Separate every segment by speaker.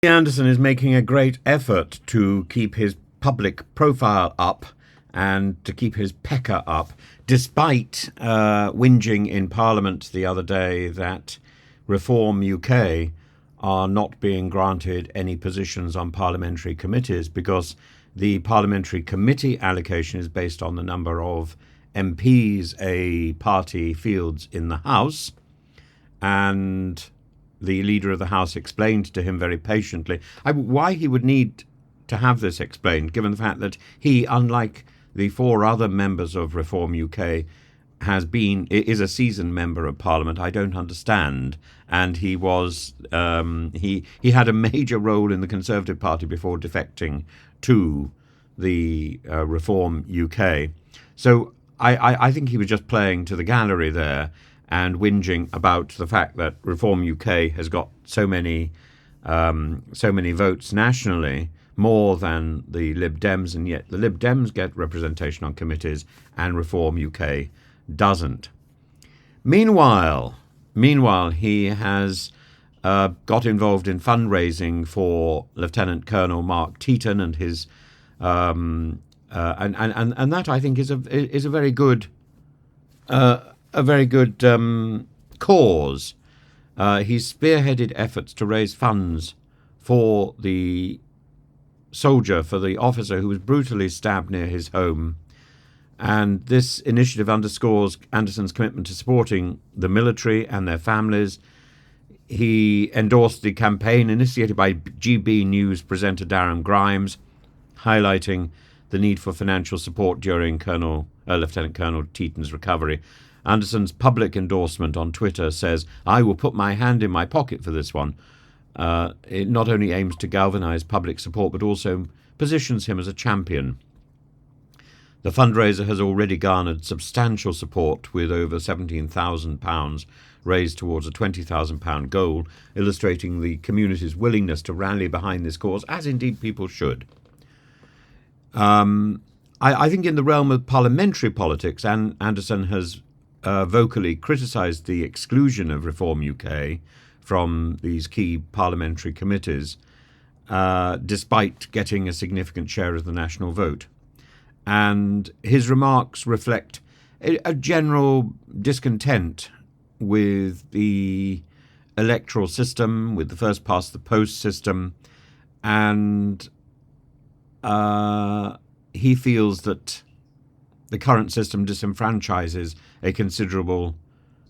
Speaker 1: Anderson is making a great effort to keep his public profile up and to keep his pecker up, despite whinging in Parliament the other day that Reform UK are not being granted any positions on parliamentary committees because the parliamentary committee allocation is based on the number of MPs a party fields in the House, and the leader of the House explained to him very patiently why he would need to have this explained, given the fact that he, unlike the four other members of Reform UK, is a seasoned member of Parliament. I don't understand, and he had a major role in the Conservative Party before defecting to the Reform UK. So I think he was just playing to the gallery there and whinging about the fact that Reform UK has got so many votes nationally, more than the Lib Dems, and yet the Lib Dems get representation on committees and Reform UK doesn't. Meanwhile, he has got involved in fundraising for Lieutenant Colonel Mark Teeton and his and that, I think, is a very good cause. He's spearheaded efforts to raise funds for the officer who was brutally stabbed near his home. And this initiative underscores Anderson's commitment to supporting the military and their families. He endorsed the campaign initiated by GB News presenter Darren Grimes, highlighting the need for financial support during Lieutenant Colonel Teeton's recovery. Anderson's public endorsement on Twitter says, "I will put my hand in my pocket for this one." It not only aims to galvanise public support, but also positions him as a champion. The fundraiser has already garnered substantial support, with over £17,000 raised towards a £20,000 goal, illustrating the community's willingness to rally behind this cause, as indeed people should. I think in the realm of parliamentary politics, Anderson has vocally criticised the exclusion of Reform UK from these key parliamentary committees, despite getting a significant share of the national vote. And his remarks reflect a general discontent with the electoral system, with the first past the post system, and he feels that the current system disenfranchises a considerable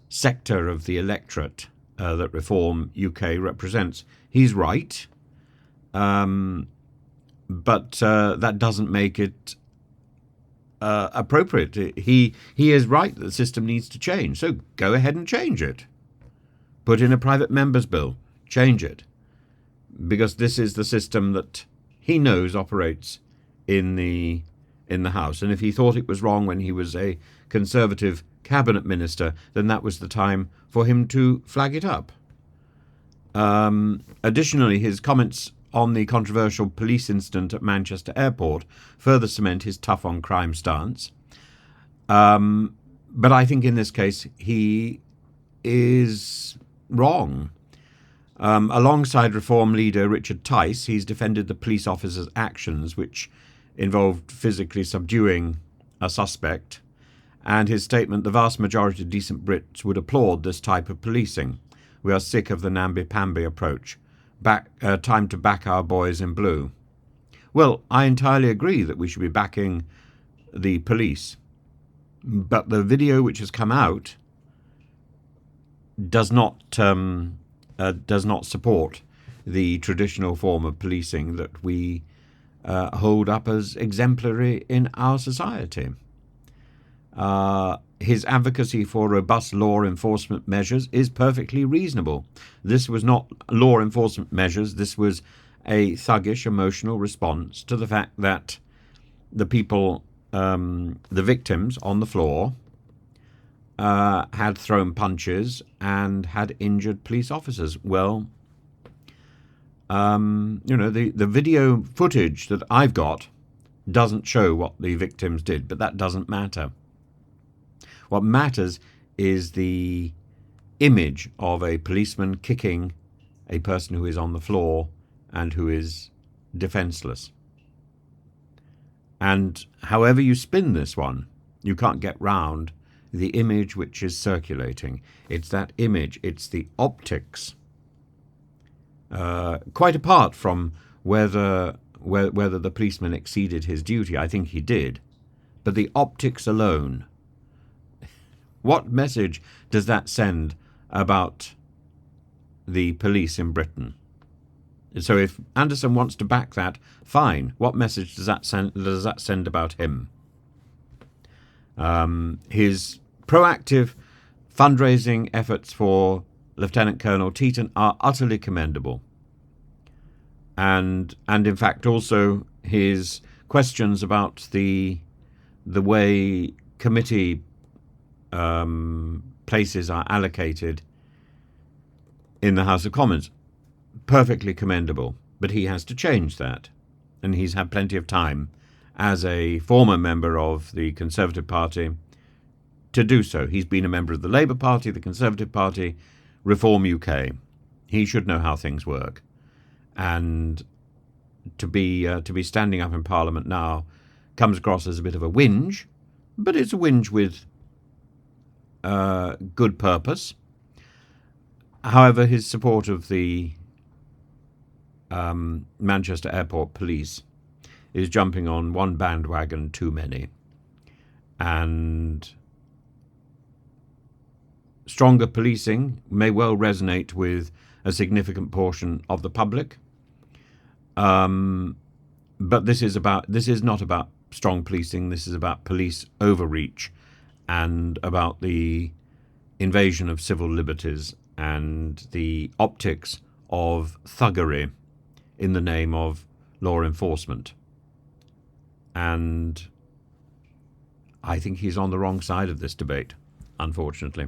Speaker 1: sector of the electorate that Reform UK represents. He's right, but that doesn't make it appropriate. He is right that the system needs to change, so go ahead and change it. Put in a private member's bill, change it, because this is the system that he knows operates in the House. And if he thought it was wrong when he was a Conservative cabinet minister, then that was the time for him to flag it up. Additionally, his comments on the controversial police incident at Manchester Airport further cement his tough on crime stance. But I think in this case he is wrong. Alongside Reform leader Richard Tice, he's defended the police officer's actions, which involved physically subduing a suspect, and his statement, "The vast majority of decent Brits would applaud this type of policing. We are sick of the namby-pamby approach. Time to back our boys in blue." Well, I entirely agree that we should be backing the police, but the video which has come out does not support the traditional form of policing that we hold up as exemplary in our society. His advocacy for robust law enforcement measures is perfectly reasonable. This was not law enforcement measures. This was a thuggish, emotional response to the fact that the people, the victims on the floor, had thrown punches and had injured police officers. Well, the video footage that I've got doesn't show what the victims did, but that doesn't matter. What matters is the image of a policeman kicking a person who is on the floor and who is defenceless. And however you spin this one, you can't get round the image which is circulating. It's that image, it's the optics. Quite apart from whether the policeman exceeded his duty, I think he did, but the optics alone, what message does that send about the police in Britain? So if Anderson wants to back that, fine. What message does that send about him? His proactive fundraising efforts for Lieutenant Colonel Teeton are utterly commendable. And in fact also his questions about the way committee places are allocated in the House of Commons, perfectly commendable. But he has to change that, and he's had plenty of time as a former member of the Conservative Party to do so. He's been a member of the Labour Party, the Conservative Party, Reform UK. He should know how things work. And to be standing up in Parliament now comes across as a bit of a whinge, but it's a whinge with good purpose. However, his support of the Manchester Airport Police is jumping on one bandwagon too many. And stronger policing may well resonate with a significant portion of the public. But this is not about strong policing. This is about police overreach and about the invasion of civil liberties and the optics of thuggery in the name of law enforcement. And I think he's on the wrong side of this debate, unfortunately.